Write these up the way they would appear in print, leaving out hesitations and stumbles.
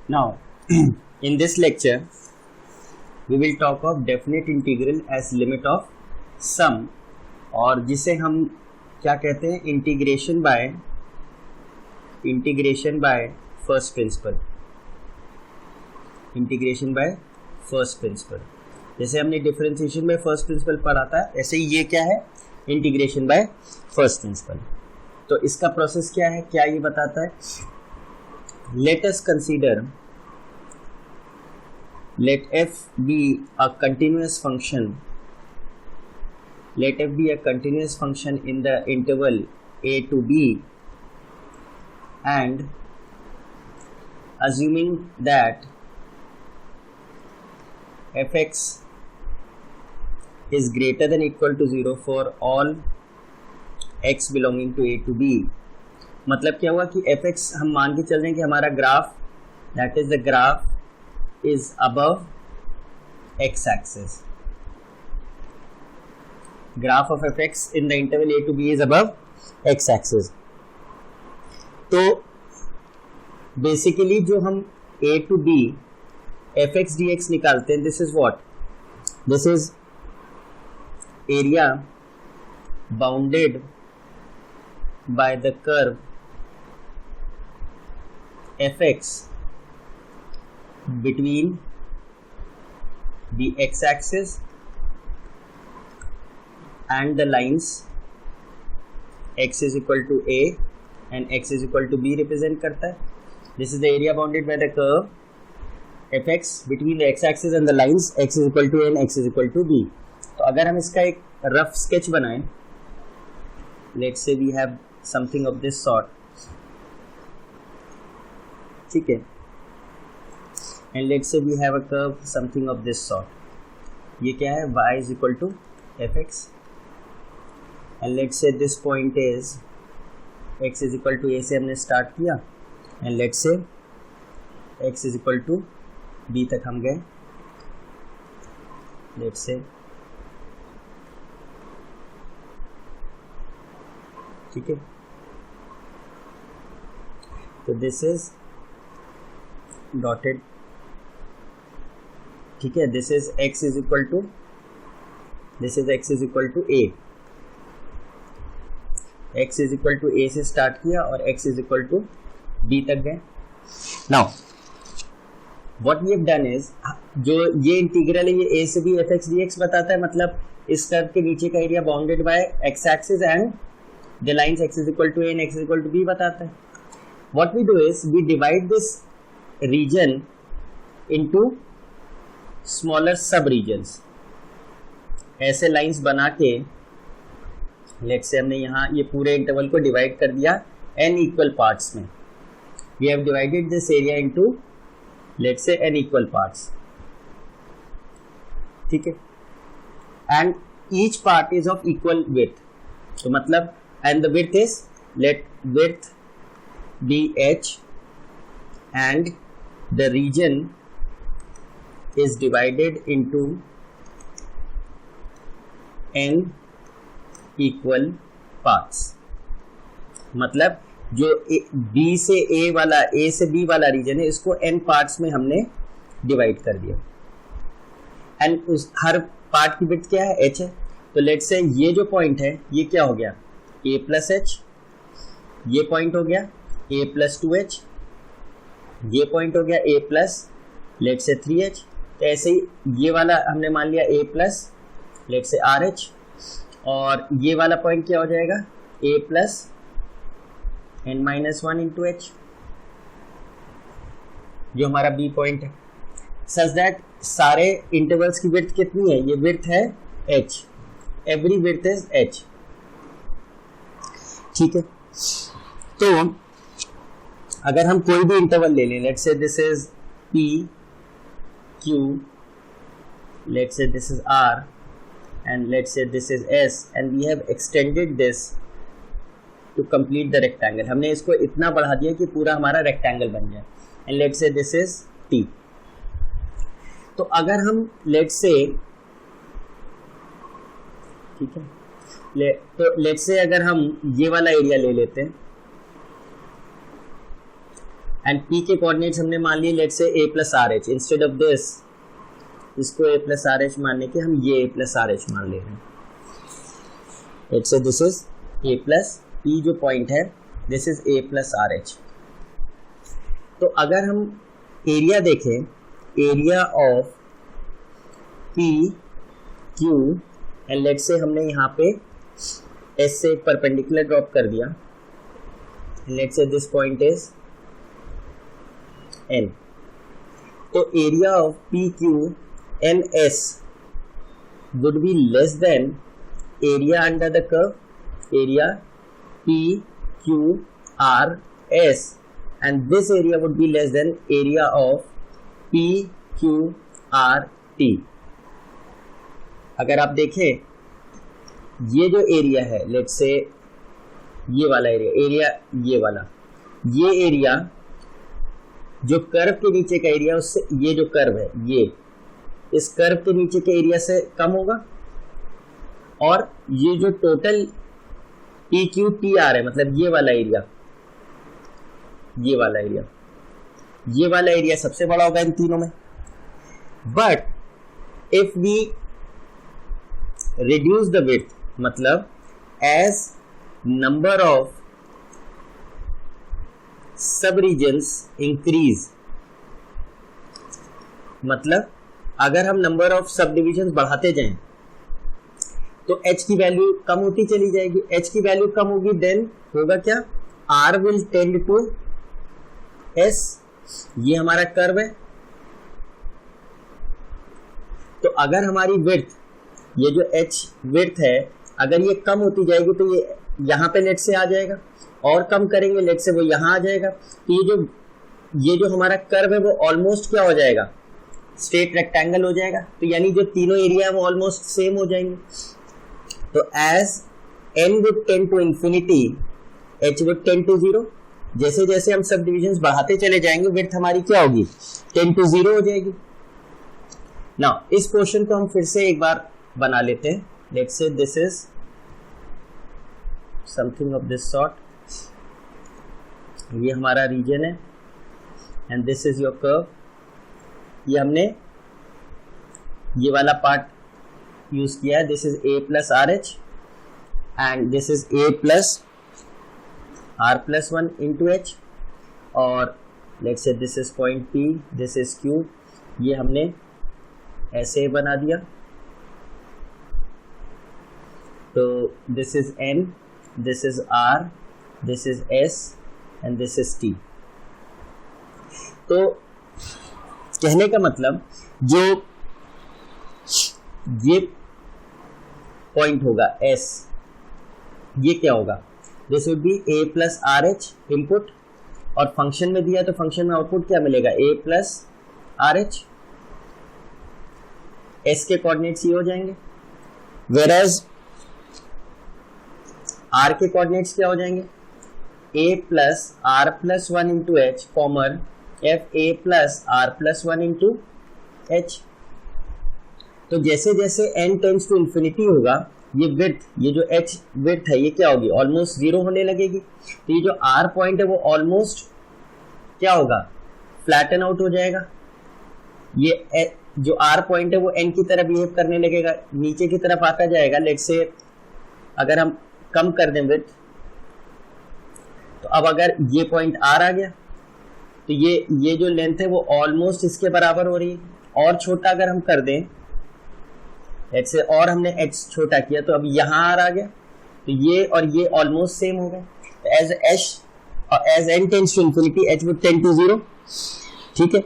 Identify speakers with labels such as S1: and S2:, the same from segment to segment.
S1: Now, in this lecture, we will talk of definite integral as limit of sum, और जिसे हम क्या कहते हैं, integration by first principle, integration by first principle. जैसे हमने डिफरेंशिएशन बाय फर्स्ट प्रिंसिपल पढ़ा था, ऐसे ही ये क्या है, इंटीग्रेशन बाय फर्स्ट प्रिंसिपल। तो इसका प्रोसेस क्या है, क्या ये बताता है। Let us consider, let f be a continuous function, let f be a continuous function in the interval a to b, and assuming that fx is greater than equal to 0 for all x belonging to a to b। मतलब क्या हुआ कि fx हम मान के चल रहे हैं कि हमारा graph, that is the graph is above x-axis. Graph of fx in the interval a to b is above x-axis. तो basically जो हम a to b fx dx निकालते हैं, this is what? This is area bounded by the curve fx between the x-axis and the lines x is equal to a and x is equal to b represent करता है। This is the area bounded by the curve fx between the x-axis and the lines x is equal to a and x is equal to b। तो अगर हम इसका एक rough sketch बनाएं, let's say we have something of this sort, ठीक है, and let's say we have a curve something of this sort। ये क्या है, y is equal to fx, and let's say this point is x is equal to a से हमने start किया, and let's say x is equal to b तक हम गए, let's say, ठीक है। तो this is dotted, ठीक है, this is x is equal to a, x is equal to a से स्टार्ट किया और x is equal to b तक गए। Now what we have done is, जो ये इंटीग्रल है ये a से b fx dx बताता है, मतलब इस कर्व के नीचे का area bounded by x axis and the lines x is equal to a and x is equal to b बताता है। What we do is we divide this region into smaller सब रीजन्स। ऐसे lines बना के let's say हमने यहाँ ये पूरे इंटरवल को डिवाइड कर दिया n इक्वल पार्ट्स में। We have divided this area into let's say n equal parts, ठीक है, and each part is of equal width. तो मतलब and the width is, let width be h and the region is divided into n equal parts। मतलब जो b से a वाला, a से b वाला रीजन है, इसको n पार्ट्स में हमने डिवाइड कर दिया, एंड उस हर पार्ट की विड्थ क्या है, h है। तो लेट्स से ये जो पॉइंट है ये क्या हो गया, a प्लस h, ये पॉइंट हो गया a प्लस 2h, ये पॉइंट हो गया a plus let's say 3h। तो ऐसे ही ये वाला हमने मान लिया a प्लस लेट से RH, और ये वाला पॉइंट क्या हो जाएगा, a plus n-1 into h, जो हमारा b पॉइंट है, सच दैट सारे इंटरवल्स की विड्थ कितनी है, ये विड्थ है h, every width is h, ठीक है। तो अगर हम कोई भी इंटरवल ले लें, लेट्स से this is p, q, let's say this is r, and let's say this is s, and we have extended this to complete the rectangle। हमने इसको इतना बढ़ा दिया कि पूरा हमारा रेक्टेंगल बन जाए, and let's say this is t। तो अगर हम let's say, ठीक है, तो let's say अगर हम ये वाला एरिया ले लेते हैं एंड पी के कोऑर्डिनेट्स हमने मान लिए let's say a plus r H, instead of this इसको a प्लस आर एच मानने के हम ये a प्लस आर एच मान ले रहे हैं। लेट्स से this is a plus p जो पॉइंट है this is a plus r H. तो अगर हम एरिया देखें, area of P Q and let's say हमने यहाँ पे एस से एक परपेंडिकुलर ड्रॉप कर दिया, लेट्स से दिस पॉइंट इज एन। तो area of P Q N S would be less than area under the curve, area P Q R S, and this area would be less than area of P Q R T। अगर आप देखें ये जो area है let's से ये वाला area ये वाला, ये एरिया जो कर्व के नीचे का एरिया उससे, ये जो कर्व है ये इस कर्व के नीचे के एरिया से कम होगा, और ये जो total P Q T R है मतलब ये वाला एरिया, ये वाला एरिया सबसे बड़ा होगा इन तीनों में। But if we reduce the width, मतलब as number of sub regions increase, मतलब अगर हम नंबर ऑफ सब डिविजन बढ़ाते जाएं तो h की वैल्यू कम होती चली जाएगी। h की वैल्यू कम होगी देन होगा क्या, r will tend to S, ये हमारा कर्व है। तो अगर हमारी विड्थ, ये जो h विड्थ है अगर ये कम होती जाएगी तो ये यहाँ पे लेट से आ जाएगा, और कम करेंगे लेट से वो यहाँ आ जाएगा। तो ये जो हमारा कर्व है वो ऑलमोस्ट क्या हो जाएगा, स्ट्रेट रेक्टेंगल हो जाएगा। तो यानी जो तीनों एरिया है वो ऑलमोस्ट सेम हो जाएंगे। तो as n would tend to infinity h would tend to 0, जैसे जैसे हम सब डिविजन्स बढ़ाते चले जाएंगे विड्थ हमारी क्या होगी, 10 to 0 हो जाएगी। नाउ इस क्वेश्चन को हम फिर से एक बार बना लेते हैं। लेट्स से this is something of this sort, ये हमारा रीजन है and this is your curve. ये हमने ये वाला पार्ट यूज किया है, this is a plus r H and this is a plus r plus 1 into h, और let's say this is point P, this is Q, ये हमने ऐसे बना दिया। तो this is N, this is R, this is S and this is T। तो कहने का मतलब जो ये पॉइंट होगा S, ये क्या होगा, this would B a plus r H input, और फंक्शन में दिया तो फंक्शन में आउटपुट क्या मिलेगा, a plus r H. s के कोऑर्डिनेट्स ये हो जाएंगे, वेराज r के कोऑर्डिनेट्स क्या हो जाएंगे, a plus r plus 1 into h common f a plus r plus 1 into h. तो जैसे जैसे n टेंड्स टू इंफिनिटी होगा ये विड्थ, ये जो h विड्थ है ये क्या होगी, ऑलमोस्ट 0 होने लगेगी। तो ये जो r पॉइंट है वो ऑलमोस्ट क्या होगा, फ्लैटन आउट हो जाएगा। ये जो r पॉइंट है वो n की तरह बिहेव करने लगेगा, नीचे की तरफ आता जाएगा। लेट्स से अगर हम कम कर दें विड्थ, तो अब अगर ये पॉइंट r आ गया तो ये जो लेंथ है वो ऑलमोस्ट इसके बराबर हो रही है। और छोटा अगर हम कर दें लेट्स से, और हमने h छोटा किया तो अब यहाँ r आ गया, तो ये और ये ऑलमोस्ट सेम हो गए। तो as n tends to infinity h would tend to 0, ठीक है।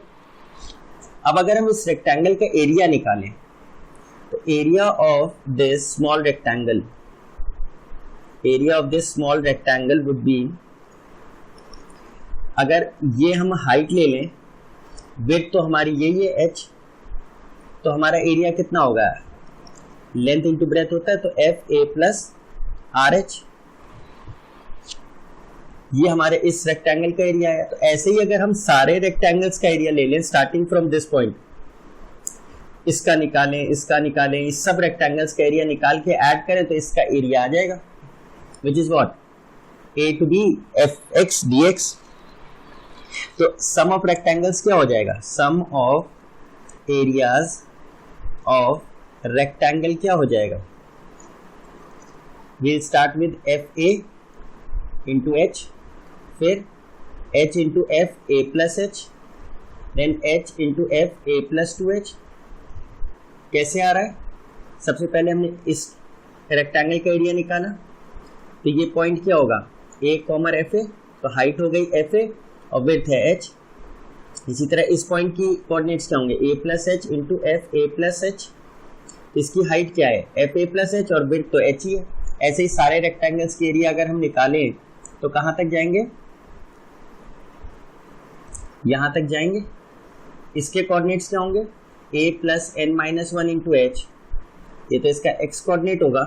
S1: अब अगर हम इस रेक्टेंगल का एरिया निकालें तो area of this small rectangle, area of this small rectangle would be, अगर ये हम हाइट ले लें, विड्थ तो हमारी यही है h, तो हमारा एरिया कितना होगा, लेंथ इंटू ब्रेथ होता है, तो f a plus r H, ये हमारे इस रेक्टेंगल का एरिया है। तो ऐसे ही अगर हम सारे रेक्टेंगल्स का एरिया ले लें स्टार्टिंग फ्रॉम दिस पॉइंट, इसका निकालें, इसका निकालें, इस सब रेक्टेंगल्स का एरिया निकाल के ऐड करें तो इसका एरिया आ जाएगा, which is what, a to b f x dx। तो सम ऑफ रेक्टेंगल्स क्या हो जाएगा, सम ऑफ एरियाज ऑफ रेक्टेंगल क्या हो जाएगा, we'll start with FA into H, फिर H into F A plus H, then H into F A plus 2H। कैसे आ रहा है, सबसे पहले हमने इस रेक्टेंगल का एरिया निकाला, तो ये पॉइंट क्या होगा A कॉमर FA, तो हाइट हो गई FA और विड्थ है H। इसी तरह इस पॉइंट की कोऑर्डिनेट्स क्या होंगे, A plus H into F A plus H, इसकी हाइट क्या है F A plus H और विड्थ तो H ही है। ऐसे ही सारे रेक्टेंगल्स के एरिया अगर हम निकालें तो कहां तक जाएंगे, यहां तक जाएंगे। इसके कोऑर्डिनेट्स क्या होंगे, a plus n minus one into h, ये तो इसका x कोऑर्डिनेट होगा,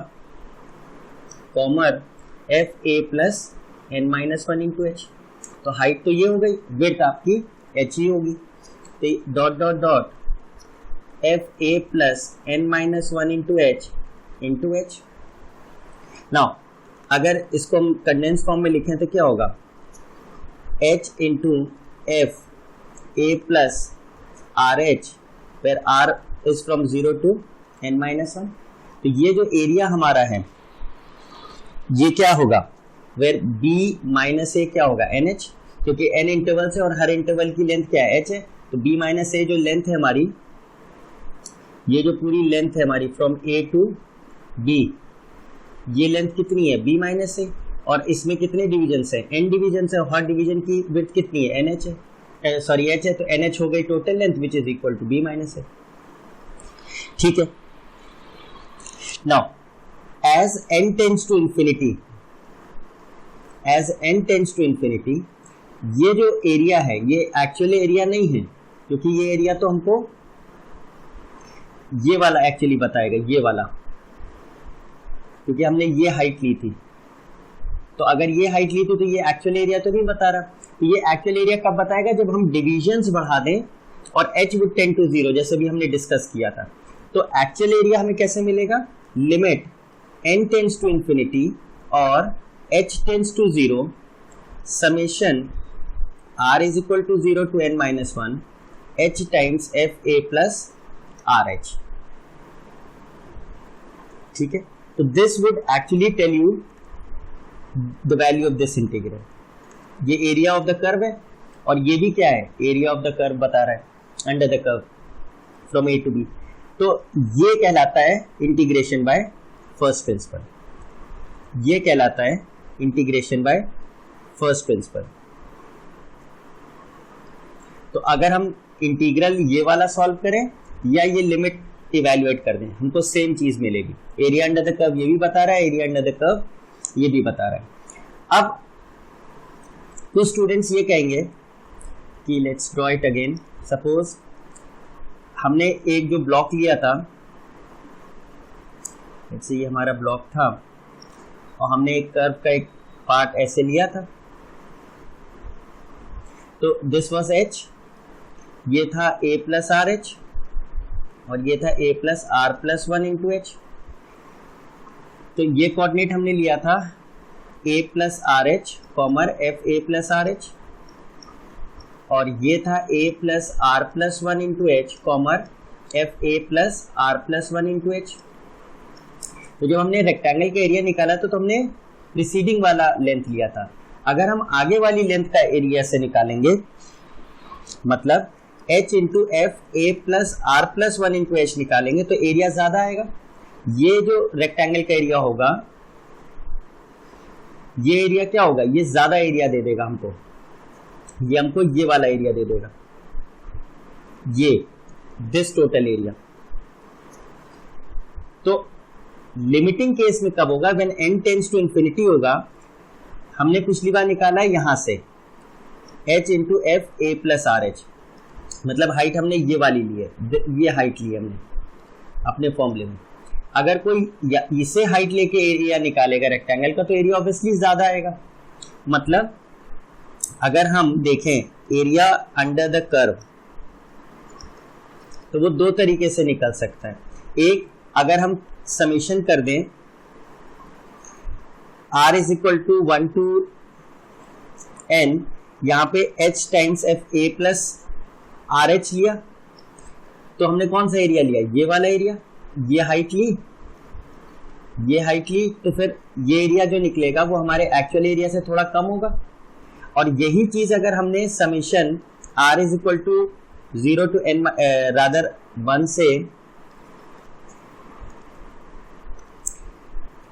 S1: comma f a plus n minus one into h, तो हाइट तो ये हो गई, विड्थ आपकी h ही होगी, तो dot dot dot f a plus n minus one into h. Now अगर इसको हम कंडेंस फॉर्म में लिखें तो क्या होगा, h into f a plus r h, where r is from 0 to n minus one. तो ये जो एरिया हमारा है ये क्या होगा, वेर b माइनस ए क्या होगा NH, क्योंकि n इंटरवल्स है और हर इंटरवल की लेंथ क्या है h है, तो b माइनस ए जो लेंथ है हमारी, ये जो पूरी लेंथ है हमारी फ्रॉम a टू b, ये लेंथ कितनी है b माइनस ए, और इसमें कितने डिवीजन है, n डिवीजन है, हर डिवीजन की विड्थ कितनी है NH है, सॉरी h है, तो NH हो गई total length which is equal to b minus a. ठीक है, now as n tends to infinity, as n tends to infinity, ये जो एरिया है ये एक्चुअली एरिया नहीं है, क्योंकि ये एरिया तो हमको ये वाला एक्चुअली बताएगा, ये वाला, क्योंकि हमने ये हाइट ली थी, तो अगर ये हाइट ली थी तो ये एक्चुअल एरिया तो नहीं बता रहा। तो ये एक्चुअल एरिया कब बताएगा, जब हम डिविजन्स बढ़ा दें और h वुड टेंड टू 0, जैसे भी हमने डिस्कस किया था। तो एक्चुअल एरिया हमें कैसे मिलेगा, limit n tends to infinity और h tends to 0, summation r is equal to 0 to n minus one h times f a plus r h. ठीक है, तो this would actually tell you the value of this integral. ये area of the curve है और ये भी क्या है, एरिया ऑफ द कर्व बता रहा है under the curve from a to b. तो ये कहलाता है इंटीग्रेशन बाय फर्स्ट प्रिंसिपल, ये कहलाता है इंटीग्रेशन बाय फर्स्ट प्रिंसिपल। तो अगर हम इंटीग्रल ये वाला सॉल्व करें या ये लिमिट इवेल्युएट कर दें, हमको सेम चीज मिलेगी। एरिया अंडर द कर्व ये भी बता रहा है, एरिया अंडर द कर्व ये भी बता रहा है। अब कुछ स्टूडेंट्स ये कहेंगे कि let's draw it again. Suppose हमने एक जो ब्लॉक लिया था, जैसे ये हमारा ब्लॉक था और हमने एक कर्व का एक पार्ट ऐसे लिया था, तो दिस वाज h, ये था a प्लस आर एच और ये था a plus r plus one into h. तो ये कोऑर्डिनेट हमने लिया था a plus r h comma f a plus r h, और ये था a plus r plus one into h comma f a plus r plus one into h. तो जब हमने रेक्टेंगल का एरिया निकाला तो हमने प्रीसीडिंग वाला लेंथ लिया था। अगर हम आगे वाली लेंथ का एरिया से निकालेंगे, मतलब h into f a plus r plus one into h निकालेंगे, तो एरिया ज्यादा आएगा। ये जो रेक्टेंगल का एरिया होगा, ये एरिया क्या होगा, ये ज्यादा एरिया दे देगा हमको, ये हमको ये वाला एरिया दे देगा, ये दिस टोटल एरिया। तो लिमिटिंग केस में कब होगा, when n tends to infinity होगा। हमने पिछली बार निकाला है यहां से h into f a plus r h, मतलब हाइट हमने ये वाली ली है, ये हाइट ली है हमने अपने फॉर्मूले में। अगर कोई इसे हाइट लेके एरिया निकालेगा रेक्टेंगल का, तो एरिया ऑब्वियसली ज्यादा आएगा। मतलब अगर हम देखें एरिया अंडर द कर्व, तो वो दो तरीके से निकल सकता है। एक, अगर हम समेशन कर दें r is equal to 1 to n यहाँ पे h times f a plus r h लिया, तो हमने कौन सा एरिया लिया, ये वाला एरिया, ये हाइट ली, ये हाइट ली, तो फिर ये एरिया जो निकलेगा वो हमारे एक्चुअल एरिया से थोड़ा कम होगा। और यही चीज अगर हमने summation r is equal to 0 to n rather 1 से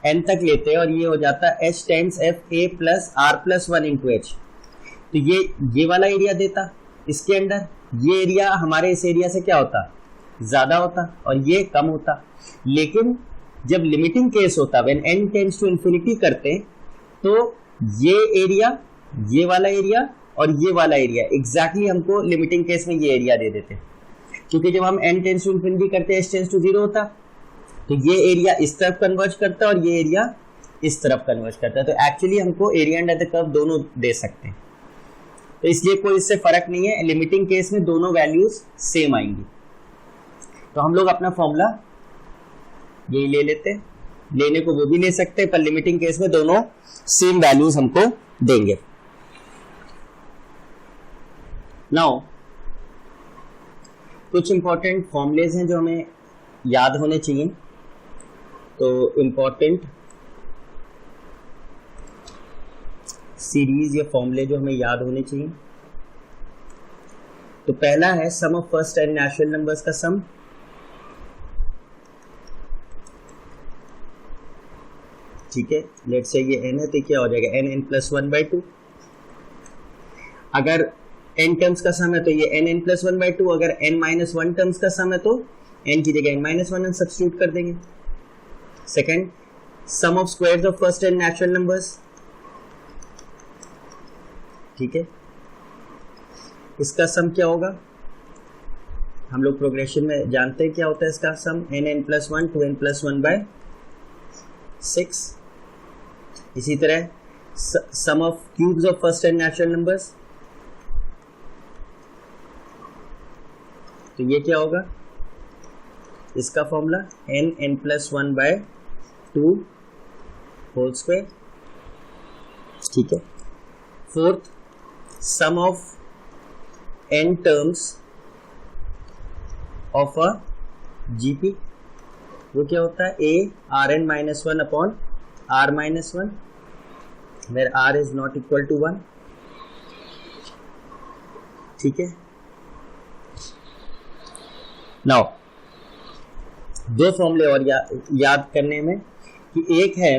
S1: n तक लेते हैं, और ये हो जाता है h times f a plus r plus 1 into h, तो ये वाला एरिया देता इसके अंदर, ये एरिया हमारे इस एरिया से क्या होता, ज्यादा होता, और ये कम होता। लेकिन जब लिमिटिंग केस होता, when n tends to infinity करते, तो ये एरिया, ये वाला एरिया और ये वाला एरिया एग्जैक्टली हमको लिमिटिंग केस में ये एरिया दे देते, क्योंकि जब हम n टेंड्स टू इन्फिनिटी करते हैं, h टेंड्स टू 0 होता, तो ये एरिया इस तरफ कन्वर्ज करता है और ये एरिया इस तरफ कन्वर्ज करता है, तो एक्चुअली हमको एरिया अंडर द कर्व दोनों दे सकते हैं। तो इसलिए कोई इससे फर्क नहीं है, लिमिटिंग केस में दोनों वैल्यूज सेम आएंगी। तो हम लोग अपना फॉर्मूला यही ले लेते हैं, लेने को वो भी ले सकते हैं, पर लिमिटिंग केस में दोनों सेम वैल्यूज हमको देंगे। नाउ कुछ इंपॉर्टेंट फॉर्मूलेज हैं जो हमें याद होने चाहिए। तो इंपॉर्टेंट सीरीज या फॉर्मूले जो हमें याद होने चाहिए, तो पहला है sum of first and natural numbers का सम। ठीक है, लेट्स से ये n है, तो क्या हो जाएगा n प्लस 1/2। अगर n टर्म्स का सम है तो ये n प्लस 1/2, अगर n माइनस 1 टर्म्स का सम है तो n की जगह n माइनस 1 सब्स्टिट्यूट कर देंगे। Second, sum of squares of first and natural numbers. ठीक है, इसका सम क्या होगा, हम लोग प्रोग्रेशन में जानते हैं क्या होता है इसका सम, n प्लस 1 2n प्लस 1/6। इसी तरह sum of cubes of first and natural numbers, तो ये क्या होगा, इसका formula n plus 1/2 whole square. ठीक है, fourth, sum of n terms of a GP, वो क्या होता है a rn minus 1 upon r minus 1, where r is not equal to 1। ठीक है, नाउ दो फॉर्मूले और याद करने में, कि एक है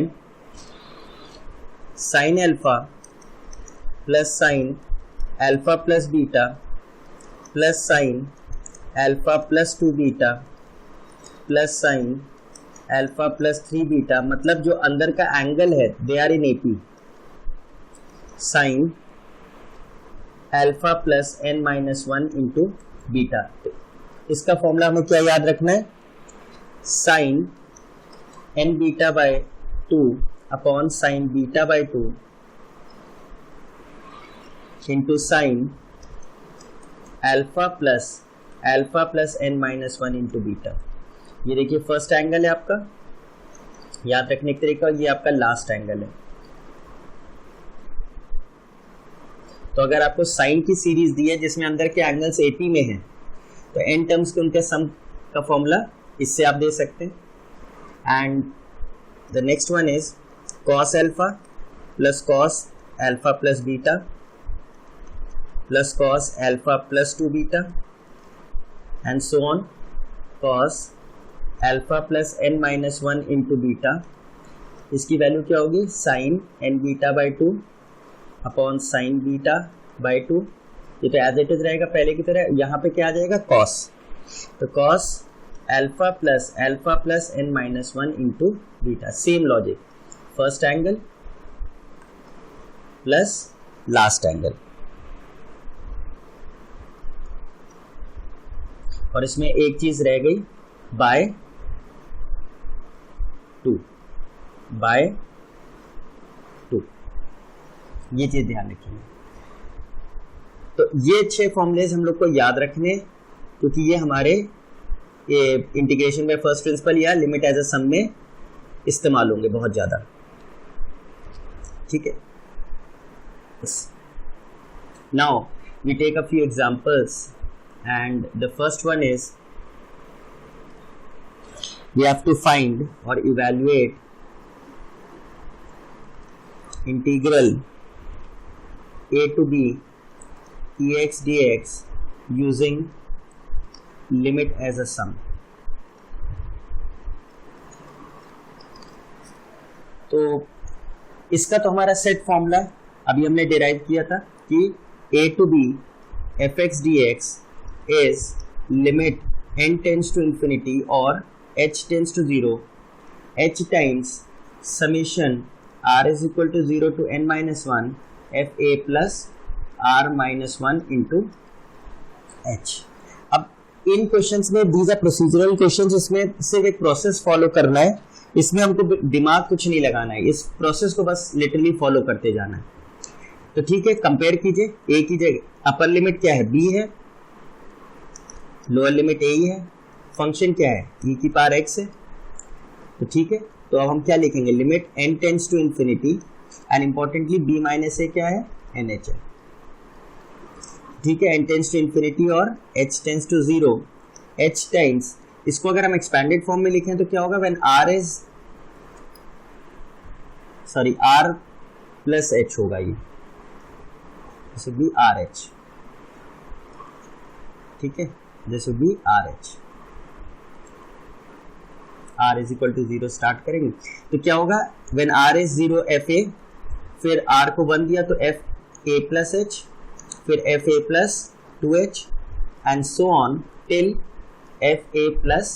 S1: sine alpha plus sine alpha plus beta plus sine alpha plus 2 beta plus sine alpha plus 3 beta, मतलब जो अंदर का एंगल है they are in AP, sine alpha plus n minus 1 into beta. इसका फॉर्मूला हमें क्या याद रखना है, sine n beta by 2 upon sine beta by 2 into sine alpha plus n minus 1 into beta. ये देखिए फर्स्ट एंगल है आपका, याद रखने के तरीका, ये आपका लास्ट एंगल है। तो अगर आपको साइन की सीरीज दी है जिसमें अंदर के एंगल्स एपी में हैं, तो n टर्म्स के उनके सम का फॉर्मूला इससे आप दे सकते हैं। And the next one is cos alpha plus beta plus cos alpha plus 2 beta and so on, cos alpha plus n minus 1 into beta. इसकी वैल्यू क्या होगी, sine n beta by 2 upon sine beta by 2। ये तो as it is रहेगा पहले की तरह, यहाँ पे क्या आ जाएगा cos, तो cos alpha plus n minus 1 into beta. Same logic, first angle plus last angle, और इसमें एक चीज रह गई बाय 2, ये चीज ध्यान रखिए। तो ये 6 फॉर्मूलेज हम लोग को याद रखने, क्योंकि ये हमारे इंटीग्रेशन में फर्स्ट प्रिंसिपल या लिमिट एज अ सम में इस्तेमाल होंगे बहुत ज्यादा। ठीक है, Now we take a few examples, and the first one is we have to find or evaluate integral a to b ex dx using limit as a sum. तो इसका तो हमारा सेट फॉर्मूला अभी हमने डिराइव किया था कि a to b fx dx is limit n tends to infinity or h tends to 0 h times summation r is equal to 0 to n minus 1 fa plus r minus 1 into h. अब इन questions में these are procedural questions, इसमें सिर्फ एक process follow करना है, इसमें हमको दिमाग कुछ नहीं लगाना है, इस प्रोसेस को बस लिटरली फॉलो करते जाना है. तो ठीक है, कंपेयर कीजिए. ए की जगह अपर लिमिट क्या है, बी है, लोअर लिमिट ए ही है, फंक्शन क्या है e की पावर x है. तो ठीक है, तो अब हम क्या लिखेंगे, limit n tends to infinity and importantly b minus a क्या है, nh है. ठीक है, n टेंड्स टू इंफिनिटी और h tends to 0 h times, इसको अगर हम एक्सपैंडेड फॉर्म में लिखें तो क्या होगा, व्हेन r प्लस h होगा, ये दिस विल बी RH. ठीक है, this will be RH. r is equal to 0 start करेंगे तो क्या होगा, व्हेन r इज 0 fa, फिर r को 1 दिया तो fa प्लस h, फिर fa plus 2h and so on till fa plus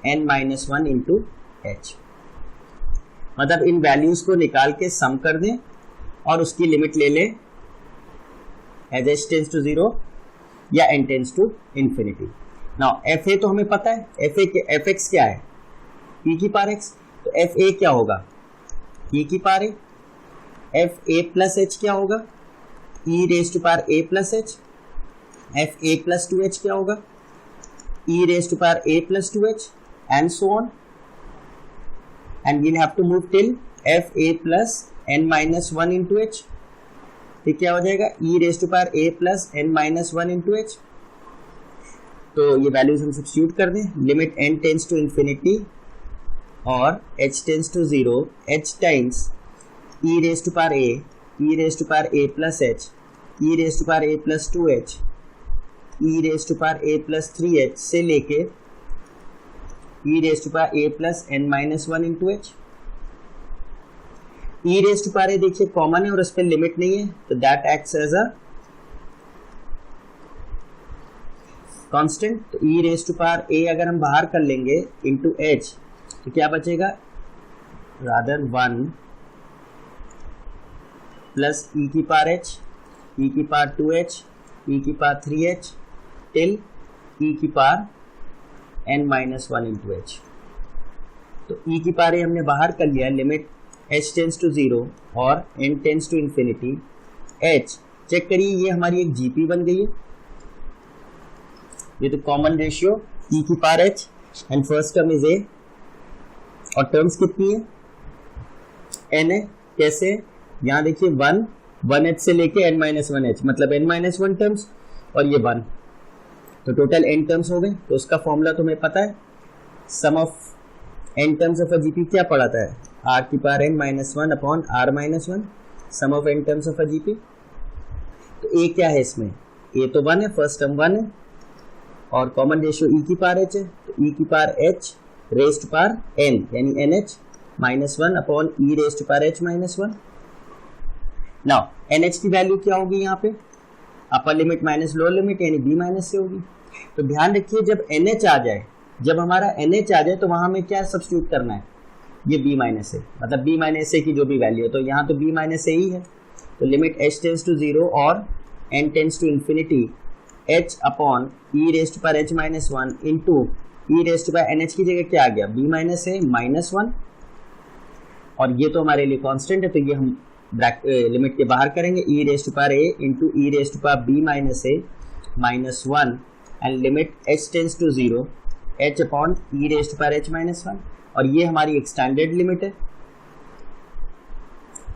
S1: n minus 1 into h. मतलब इन वैल्यूज को निकाल के सम कर दें और उसकी लिमिट ले लें एज h टेंड्स टू 0 या n tends to infinity. Now fa तो हमें पता है, fx क्या है, e की पावर x, तो fa क्या होगा, e की power a, fa plus h क्या होगा, e raise to power a plus h, fa plus 2h क्या होगा, e raise to power a plus 2h and so on, and we'll have to move till fa plus n minus 1 into h. तो क्या हो जाएगा, e raise to power a plus n minus 1 into h. तो ये values हम substitute कर दें, limit n tends to infinity और h tends to 0 h times e raise to power a, e raise to power a plus h, e raise to power a plus 2h, e raise to power a plus 3h से लेके e raise to power a plus n minus 1 into h. e raise to power a देखिए common है और उस पर limit नहीं है, तो that acts as a constant. तो e raise to power a अगर हम बाहर कर लेंगे इंटू h तो क्या बचेगा, रादर 1 प्लस e की पावर h, e की पावर 2h, e की पावर 3h टिल e की power n minus 1 into h. तो e की पावर a हमने बाहर कर लिया, लिमिट h टेंड्स टू 0 और n tends to infinity. h check करिए, ये हमारी एक gp बन गई है, ये तो कॉमन रेशियो e की power h and first term is a, और टर्म्स कितनी है, n है. कैसे, यहाँ देखिए 1h से लेके n माइनस 1h, मतलब n माइनस 1 टर्म्स और ये 1, तो टोटल n टर्म्स हो गए. तो उसका फॉर्मूला तुम्हें पता है, sum of n terms of a GP क्या पढ़ाता है, r की power n minus 1 upon r minus 1, sum of n terms of a GP. तो a क्या है इसमें, a तो 1 है, फर्स्ट टर्म 1 है और कॉमन रेशियो e की पावर h है, तो e की power h raise to power n यानी nh minus 1 upon e raise to power h minus 1. Now nh की वैल्यू क्या होगी, यहाँ पे upper limit minus lower limit यानी b माइनस से होगी. तो ध्यान रखिए, जब nh आ जाए, जब हमारा nh आ जाए तो वहां में क्या सब्स्टिट्यूट करना है, ये b माइनस ए, मतलब b माइनस ए की जो भी वैल्यू है, तो यहाँ तो b माइनस ए ही है. तो लिमिट h टेंड्स टू 0 और n tends to infinity h upon e raise to power h minus 1 into e raise to power nh की जगह क्या आ गया, b माइनस ए माइनस 1, और ये तो हमारे लिए कांस्टेंट है, तो ये हम लिमिट के बाहर करेंगे, e raise to power a into e raise to power b minus a minus 1 and limit h tends to 0 h upon e raise to power h minus 1, और ये हमारी एक्सटेंडेड लिमिट है.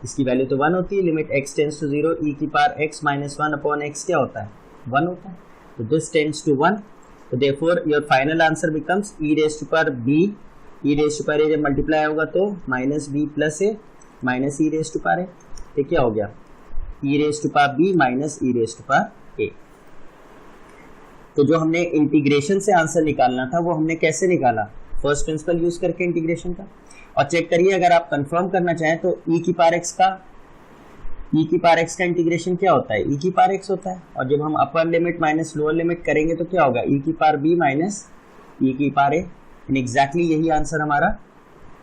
S1: इसकी वैल्यू तो 1 होती है, limit x tends to 0 e की power x minus 1 upon x क्या होता है, 1 होता है, तो दिस टेंड्स टू 1, तो therefore your final answer becomes e raise to power b, e raise to power a जब मल्टीप्लाई होगा तो minus b plus a minus e raise to power a, ये क्या हो गया, e raise to power b minus e raise to power a। तो जो हमने इंटीग्रेशन से आंसर निकालना था वो हमने कैसे निकाला, फर्स्ट प्रिंसिपल यूज करके इंटीग्रेशन का। और चेक करिए, अगर आप कंफर्म करना चाहें तो e की पावर x का इंटीग्रेशन क्या होता है, e की पावर x होता है, और जब हम अपर लिमिट माइनस लोअर लिमिट करेंगे तो क्या होगा, e की पावर b माइनस e की पावर a। इन एग्जैक्टली यही आंसर हमारा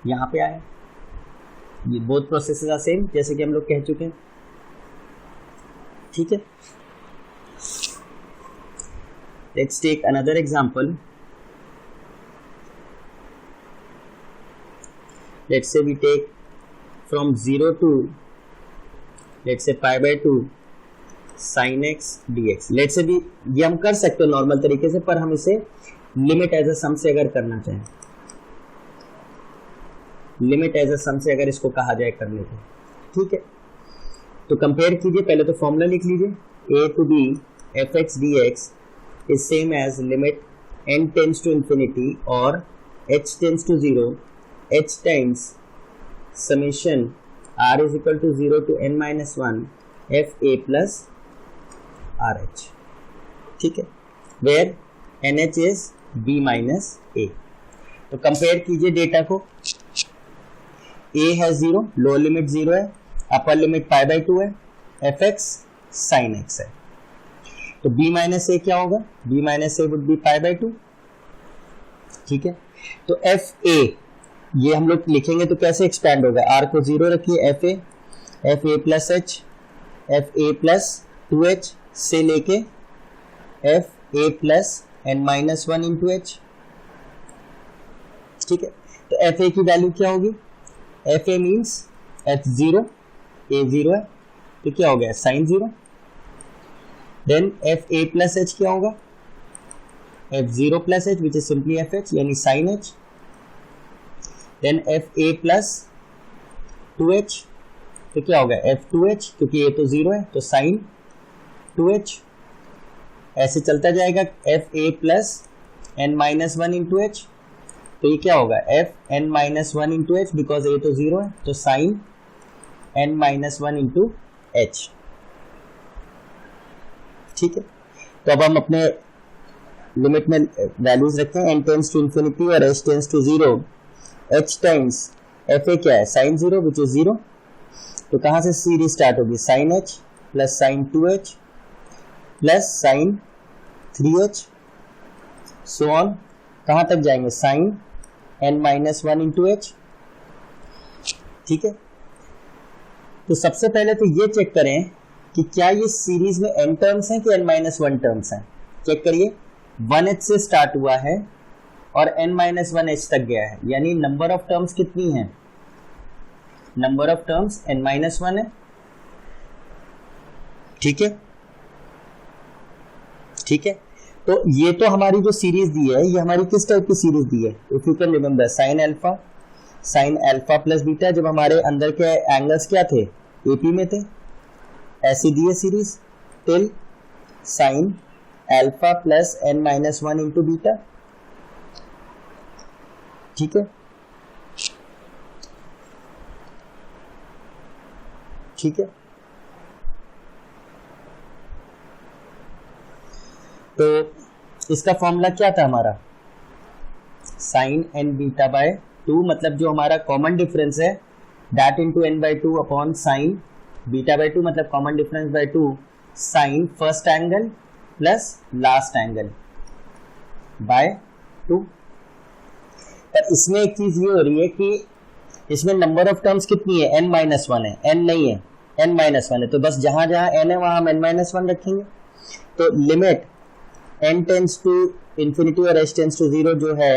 S1: यहाँ पे आया। ये बोथ प्रोसेसेस आर सेम, जैसे कि हम लोग कह चुके हैं, ठीक है। Let's take another example. Let's say we take from 0 to, let's say pi by 2 sin x dx. Let's say भी ये हम कर सकते हैं नॉर्मल तरीके से, पर हम इसे लिमिट एज अ सम से अगर करना चाहें, लिमिट एज अ सम से अगर इसको कहा जाए करने को, ठीक है। तो कंपेयर कीजिए, पहले तो फॉर्मूला लिख लीजिए, a to b fx dx is same as limit n tends to infinity or h tends to 0 h times summation r is equal to 0 to n minus 1 f a plus r h, ठीक है, where n h is b minus a। तो compare कीजिए data को, a है 0, lower limit 0 है, upper limit pi by 2 है, F x sine x है, तो b माइनस ए क्या होगा, b minus A would be pi by 2, ठीक है। तो एफ ए ये हम लोग लिखेंगे तो कैसे एक्सपैंड होगा, r को 0 रखिए, f a plus h, f a plus 2h से लेके f a plus n minus 1 into h, ठीक है। तो एफ ए की वैल्यू क्या होगी, f a means f 0, a 0 है, तो क्या हो गया sine 0, then f a plus h क्या होगा, f 0 plus h which is simply f h यानी sine h, then f a plus 2h, तो क्या होगा एफ 2h, क्योंकि ए तो 0 है तो साइन 2h, ऐसे चलता जाएगा, f a plus n minus 1 into h, तो ये क्या होगा f n minus 1 into h, because a तो 0 है तो sine n minus 1 into h, ठीक है। तो अब हम अपने लिमिट में वैल्यूज रखते हैं, n टेंस टू इंफिनिटी और h tends to 0, h times f a क्या है साइन 0 विच इज 0, तो कहां से सीरीज स्टार्ट होगी, sine h plus sine 2h plus sine 3h so on, कहां तक जाएंगे sine n minus 1 into h, ठीक है। तो सबसे पहले तो ये चेक करें कि क्या ये सीरीज में n टर्म्स हैं कि n माइनस 1 टर्म्स हैं, चेक करिए, 1h से स्टार्ट हुआ है और n माइनस 1h तक गया है, यानी नंबर ऑफ टर्म्स कितनी है, number of terms n minus 1 है, ठीक है, ठीक है। तो ये तो हमारी जो सीरीज दी है ये हमारी किस टाइप की सीरीज दी है, if you can remember sign alpha plus beta, जब हमारे अंदर के एंगल्स क्या थे, एपी में थे, ऐसी दी है series till sine alpha plus n minus 1 into beta, ठीक है, ठीक है। तो इसका फॉर्मूला क्या था हमारा, साइन एन बीटा बाय 2, मतलब जो हमारा कॉमन डिफरेंस है that into n by 2 upon sine beta by 2, मतलब common difference by 2 sine first angle plus last angle by 2। पर इसमें एक चीज ये हो रही है कि इसमें नंबर ऑफ टर्म्स कितनी है, n माइनस 1 है, n नहीं है, n माइनस 1 है, तो बस जहां जहां n है वहां हम n माइनस 1 रखेंगे। तो limit n tends to infinity और h टेंस टू 0 जो है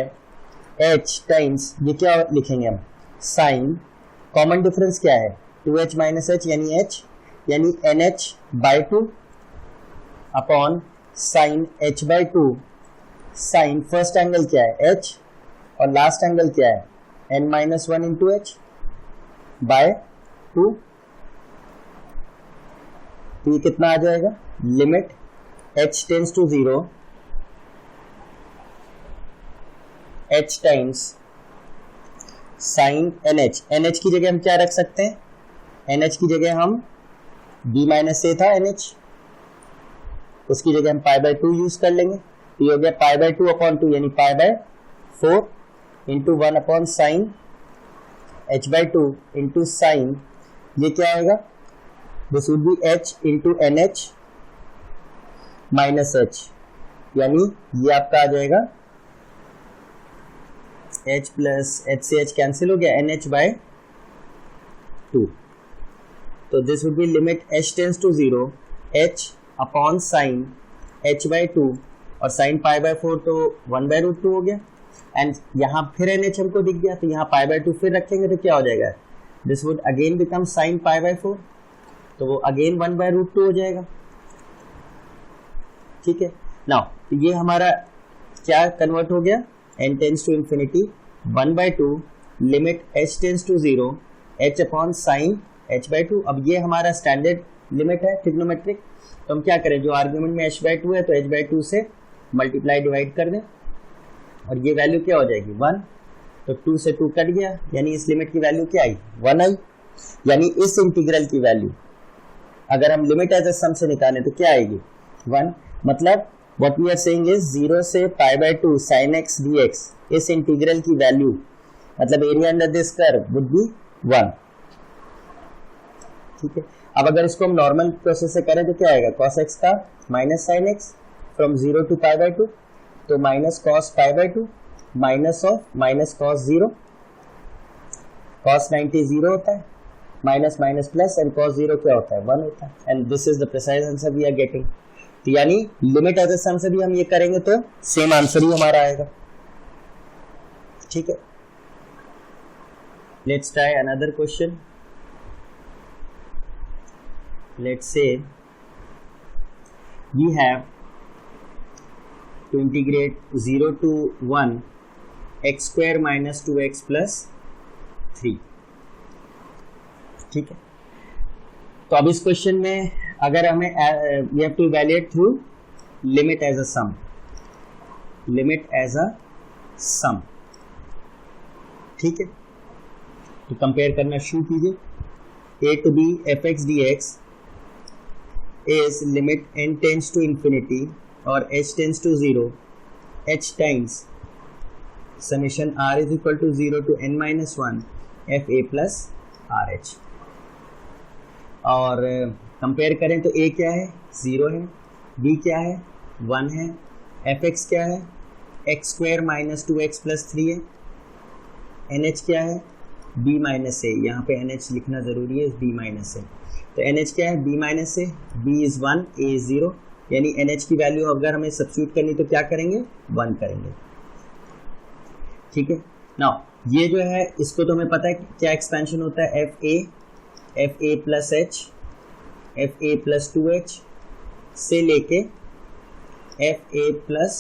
S1: h टाइम्स, ये क्या लिखेंगे हम, साइन, कॉमन डिफरेंस क्या है 2h माइनस h यानी h, यानी nh by 2 upon sine h by 2, sine first angle क्या है h और लास्ट एंगल क्या है n minus 1 into h by 2, तो ये कितना आ जाएगा, limit h tends to 0 h times sine NH, NH की जगह हम क्या रख सकते हैं, NH की जगह हम b माइनस a था NH, उसकी जगह हम पाई बाय 2 यूज कर लेंगे, तो ये हो गया पाई बाय 2 अपॉन 2 यानी pi by 4 into 1 upon sine h by 2 into sine, ये क्या आएगा, this would be h into NH minus h, यानी ये आपका आ जाएगा h प्लस h से h कैंसिल हो गया, NH बाय 2, तो this would be limit h tends to 0 h upon sine h by 2 और साइन पाई बाय 4 तो 1 बाय रूट 2 हो गया, एंड यहाँ फिर NH हमको दिख गया, तो यहाँ पाई बाय 2 फिर रखेंगे तो क्या हो जाएगा, this would again become sine pi by 4, तो वो अगेन 1 बाय रूट 2 हो जाएगा। ठीक है, नाउ ये हमारा क्या कन्वर्ट हो गया, n tends to infinity 1 by 2 limit h tends to 0 h upon sine h by 2। अब ये हमारा स्टैंडर्ड लिमिट है ट्रिग्नोमेट्रिक, तो हम क्या करें, जो आर्ग्यूमेंट में h बाय 2 है तो h बाय 2 से मल्टीप्लाई डिवाइड कर दें और ये वैल्यू क्या हो जाएगी 1, तो 2 से 2 कट गया, यानी इस लिमिट की वैल्यू क्या आई 1 आई, यानी इस इंटीग्रल की वैल्यू अगर हम लिमिट एज अ सम से निकालें तो क्या आएगी 1, मतलब what we are saying is 0 से पाई बाय 2 sin x dx, इस इंटीग्रल की वैल्यू मतलब area under this curve would be 1। ठीक है, अब अगर इसको हम नॉर्मल प्रोसेस से करें तो क्या आएगा, cos x का minus sin x from 0 to pi by 2, तो minus cos pi by 2 minus of minus cos 0, cos 90 0 होता है, minus minus plus and cos 0 क्या होता है 1 होता है, and this is the precise answer we are getting. तो यानी लिमिट एज अ सम से भी हम ये करेंगे तो सेम आंसर ही हमारा आएगा। ठीक है, let's try another question. Let's say we have to integrate 0 to 1 x square minus 2x plus 3। ठीक है, तो अब इस क्वेश्चन में अगर हमें we have to evaluate through limit as a sum, limit as a sum. ठीक है, तो कंपेयर करना शुरू कीजिए, a to b fx dx is limit n tends to infinity और h tends to 0 h times summation r is equal to 0 to n minus 1 f a plus r h। और compare करें तो a क्या है 0 है, b क्या है 1 है, fx क्या है x square minus 2x plus 3 है, nh क्या है b माइनस a, यहाँ पे nh लिखना जरूरी है b माइनस a, तो nh क्या है b minus a, b is 1 a is 0, यानी nh की वैल्यू अगर हमें सब्स्टिट्यूट करनी तो क्या करेंगे 1 करेंगे। ठीक है, नाउ ये जो है इसको तो हमें पता है क्या एक्सपेंशन होता है f a plus h f a plus 2h से लेके f a plus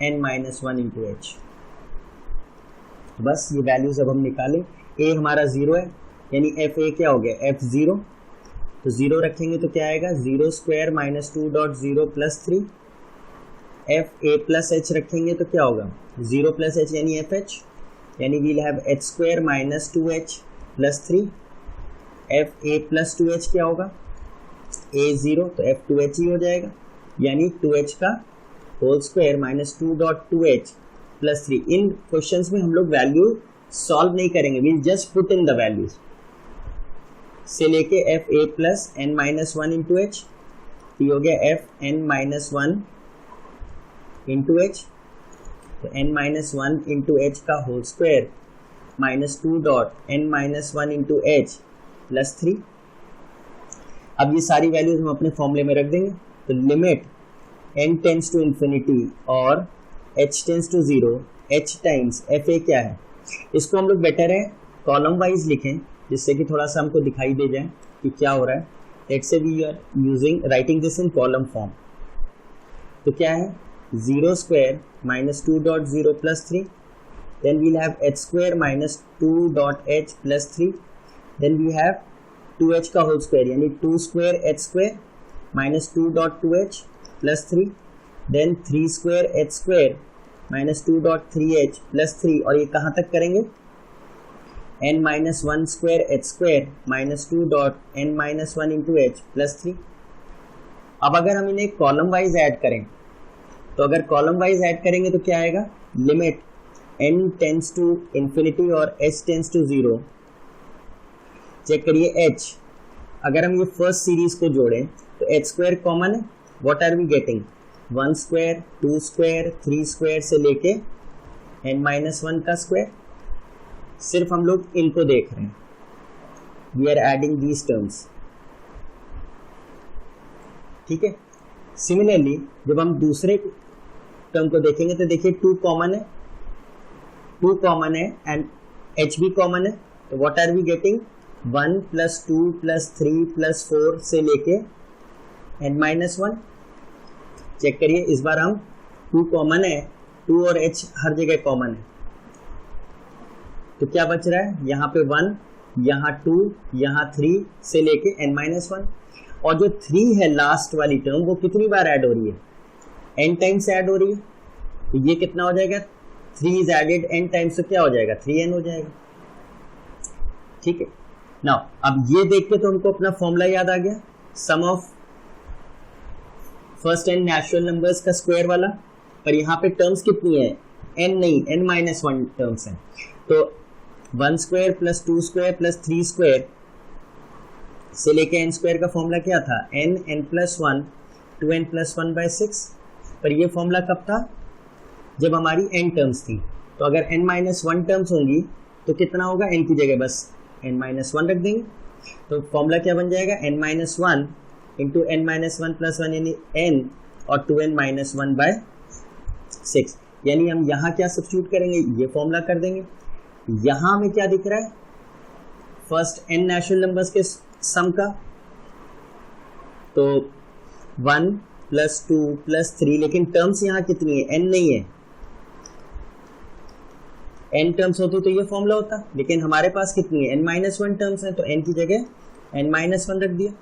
S1: n minus 1 into h। बस ये वैल्यूज अब हम निकालें, a हमारा 0 है यानी f a क्या हो गया f 0, तो 0 रखेंगे तो क्या आएगा 0 square minus 2 dot 0 plus 3, f a plus h रखेंगे तो क्या होगा 0 प्लस h यानी f h, यानी we'll have h square minus 2h plus 3, f a plus 2h क्या होगा a 0 तो f 2h ही हो जाएगा, यानी 2h का whole square minus 2 dot 2h plus 3। इन क्वेश्चंस में हम लोग वैल्यू सॉल्व नहीं करेंगे, we'll just put in the values, से लेके f a plus n minus 1 into h, ये हो गया f n minus 1 into h, तो n माइनस 1 इंटू h का whole square minus 2 dot n minus 1 into h plus 3। अब ये सारी वैल्यूज हम अपने फॉर्मूले में रख देंगे, तो limit n tends to infinity और h tends to 0 h times f a क्या है, इसको हम लोग बेटर है कॉलम वाइज लिखें जिससे कि थोड़ा सा हमको दिखाई दे जाए कि क्या हो रहा है। Let's say we are using writing this in column form, तो क्या है 0 square minus 2 dot 0 plus 3, then we'll have h square minus 2 dot h plus 3, then we have 2h का होल स्क्वायर यानी 2 square h square minus 2 dot 2h plus 3, then 3 square h square minus 2 dot 3h plus 3, और ये कहाँ तक करेंगे n minus 1 square h square minus 2 dot n minus 1 into h plus 3। अब अगर हम इन्हें कॉलम वाइज ऐड करें तो अगर कॉलम वाइज ऐड करेंगे तो क्या आएगा, limit n tends to infinity और h टेंस टू 0। चेक करिए h, अगर हम ये फर्स्ट सीरीज को जोड़ें तो h स्क्वायर कॉमन है, what are we getting 1 square 2 square 3 square से लेके n माइनस 1 का स्क्वायर। सिर्फ हम लोग इनको देख रहे हैं, we are adding these terms, ठीक है। सिमिलरली जब हम दूसरे टर्म को देखेंगे तो देखिए 2 कॉमन है एंड h भी कॉमन है, तो what are we getting 1 plus 2 plus 3 plus 4 से लेके n माइनस 1। चेक करिए इस बार हम 2 कॉमन है, 2 और h हर जगह कॉमन है, तो क्या बच रहा है यहाँ पे 1, यहाँ 2, यहाँ 3 से लेके n माइनस 1, और जो 3 है लास्ट वाली टर्म वो कितनी बार ऐड हो रही है, n टाइम्स ऐड हो रही है, तो ये कितना हो जाएगा 3 इज एडेड n टाइम्स, तो क्या हो जाएगा 3n हो जाएगा, ठीक है। नाउ अब ये देख के तो हमको अपना फॉर्मूला याद आ गया, sum of first n natural numbers का स्क्वायर वाला, पर यहाँ पे टर्म्स कितनी है n नहीं, n माइनस 1 टर्म्स हैं, तो 1 square plus 2 square plus 3 square से लेके n स्क्वायर का फॉर्मूला क्या था n plus 1 2n plus 1 by 6, पर ये फॉर्मूला कब था जब हमारी n टर्म्स थी, तो अगर n माइनस 1 टर्म्स होंगी तो कितना होगा, n की जगह बस n माइनस 1 रख देंगे, तो फॉर्मूला क्या बन जाएगा n minus 1 into n minus 1 plus 1 यानी n और 2n माइनस 1 बाय 6, यानी हम यहाँ क्या सब्स्टिट्यूट करेंगे, ये फॉर्मूला कर देंगे। यहाँ हमें क्या दिख रहा है, फर्स्ट n नेचुरल नंबर्स के सम का, तो 1 प्लस 2 प्लस 3, लेकिन टर्म्स यहाँ कितनी है, n नहीं है, n टर्म्स होती तो ये फॉर्मूला होता, लेकिन हमारे पास कितनी है n माइनस 1 टर्म्स है, तो n की जगह n माइनस 1 रख दिया,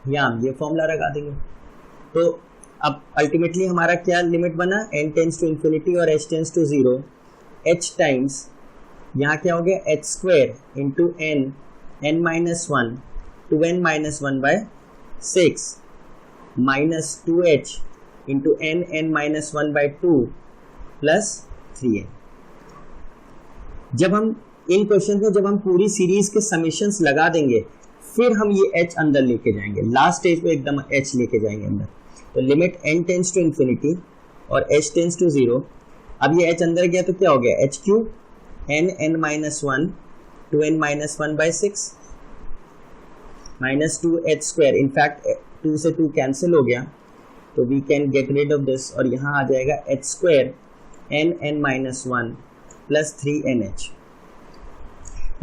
S1: यहाँ हम ये फॉर्मूला लगा देंगे। तो अब अल्टीमेटली हमारा क्या लिमिट बना, n टेंस टू इंफिनिटी और h tends to 0, h times यहाँ क्या हो गया h square into n minus 1 2n minus 1 by 6 minus 2h into n minus 1 by 2 plus 3n। जब हम इन क्वेश्चन में जब हम पूरी सीरीज के समेशंस लगा देंगे फिर हम ये h अंदर लेके जाएंगे, लास्ट स्टेज पे एकदम h लेके जाएंगे अंदर, तो limit n tends to infinity और h टेंस टू 0। अब ये h अंदर गया तो क्या हो गया h cube n minus 1 2n minus 1 by 6 minus 2h square, in fact 2 से 2 कैंसिल हो गया तो we can get rid of this, और यहाँ आ जाएगा h square n minus 1 plus 3nh।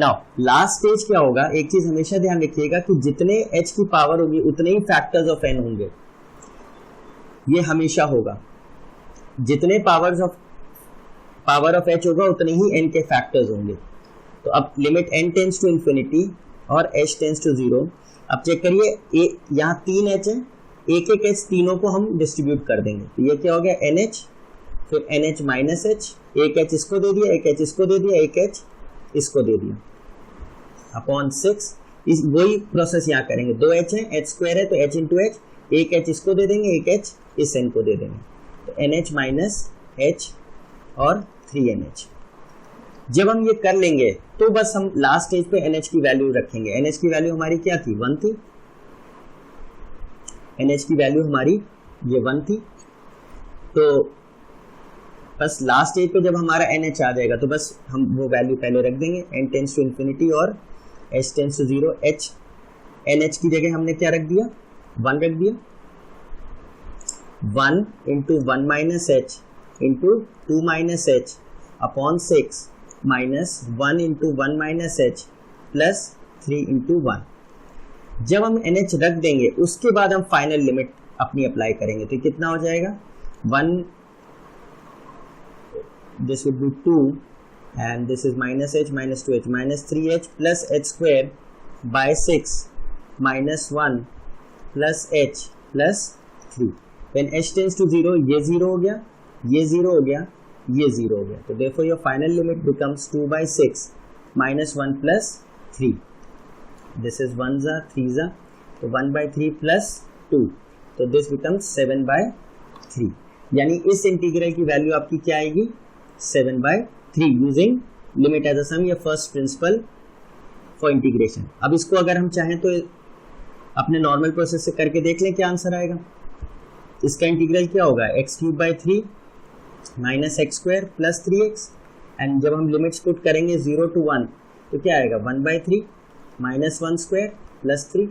S1: Now last stage क्या होगा, एक चीज हमेशा ध्यान रखिएगा कि जितने h की पावर होगी उतने ही फैक्टर्स ऑफ n होंगे, ये हमेशा होगा, जितने पावर ऑफ h होगा उतने ही n के फैक्टर्स होंगे। तो अब limit n tends to infinity और h टेंस टू 0। अब चेक करिए यहाँ 3h है, एक h तीनों को हम डिस्ट्रीब्यूट कर देंगे, तो ये क्या हो गया nh, फिर nh माइनस h, एक h इसको दे दिया, एक h इसको दे दिया, एक h इसको दे दिया अपॉन 6। इस वही प्रोसेस यहाँ करेंगे, 2h है h स्क्वायर है तो h इंटू h, एक h इसको दे देंगे, एक h इस n को दे देंगे, तो nh माइनस h और 3nh। जब हम ये कर लेंगे तो बस हम लास्ट स्टेज पे nh की वैल्यू रखेंगे। nh की वैल्यू हमारी क्या थी 1 थी, nh की वैल्यू हमारी ये 1 थी, तो बस लास्ट स्टेज पे जब हमारा nh आ जाएगा तो बस हम वो वैल्यू पहले रख देंगे, n टेंस टू इंफिनिटी और h tends to 0। h nh की जगह हमने क्या रख दिया 1 रख दिया, 1 into 1 minus h into 2 minus h upon 6 minus 1 into 1 minus h plus 3 into 1। जब हम nh रख देंगे उसके बाद हम फाइनल लिमिट अपनी अप्लाई करेंगे, तो कितना हो जाएगा 1, this would be 2 and this is minus h minus 2h minus 3h plus h square by 6 minus 1 plus h plus 3। When h tends to 0 ये 0 हो गया, ये 0 हो गया, ये 0 हो गया। तो therefore your final limit becomes 2 by 6 minus 1 plus 3। This is 1 जा 3 जा, तो 1 by 3 plus 2, तो दिस बिकम्स 7 by 3। यानी इस इंटीग्रल की वैल्यू आपकी क्या आएगी, 7 by 3 using limit as a sum या फर्स्ट प्रिंसिपल फॉर इंटीग्रेशन। अब इसको अगर हम चाहें तो अपने नॉर्मल प्रोसेस से करके देख लें क्या आंसर आएगा। इसका इंटीग्रल क्या होगा, x cube by 3 minus x square plus 3x, and जब हम लिमिट्स पुट करेंगे 0 to 1 तो क्या आएगा 1 by 3 माइनस 1 स्क्वायर प्लस 3,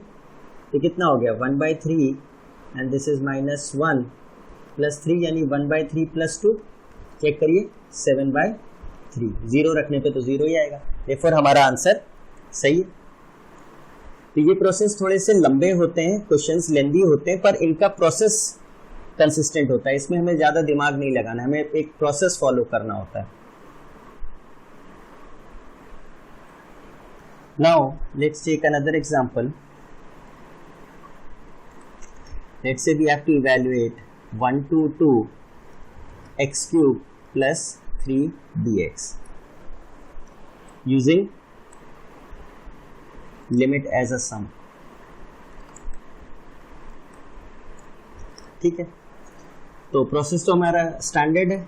S1: तो कितना हो गया 1 by 3 and this is minus 1 plus 3 यानी 1 by 3 प्लस 2, चेक करिए 7 by 3, 0 रखने पे तो 0 ही आएगा, देयरफॉर हमारा आंसर सही है। तो ये प्रोसेस थोड़े से लंबे होते हैं, क्वेश्चंस लेंदी होते हैं, पर इनका प्रोसेस कंसिस्टेंट होता है, इसमें हमें ज्यादा दिमाग नहीं लगाना, हमें एक प्रोसेस फॉलो करना होता है। Now let's take another example. Let's say we have to evaluate 1 to 2 x cube plus 3 dx using limit as a sum। ठीक है, तो प्रोसेस तो हमारा स्टैंडर्ड है,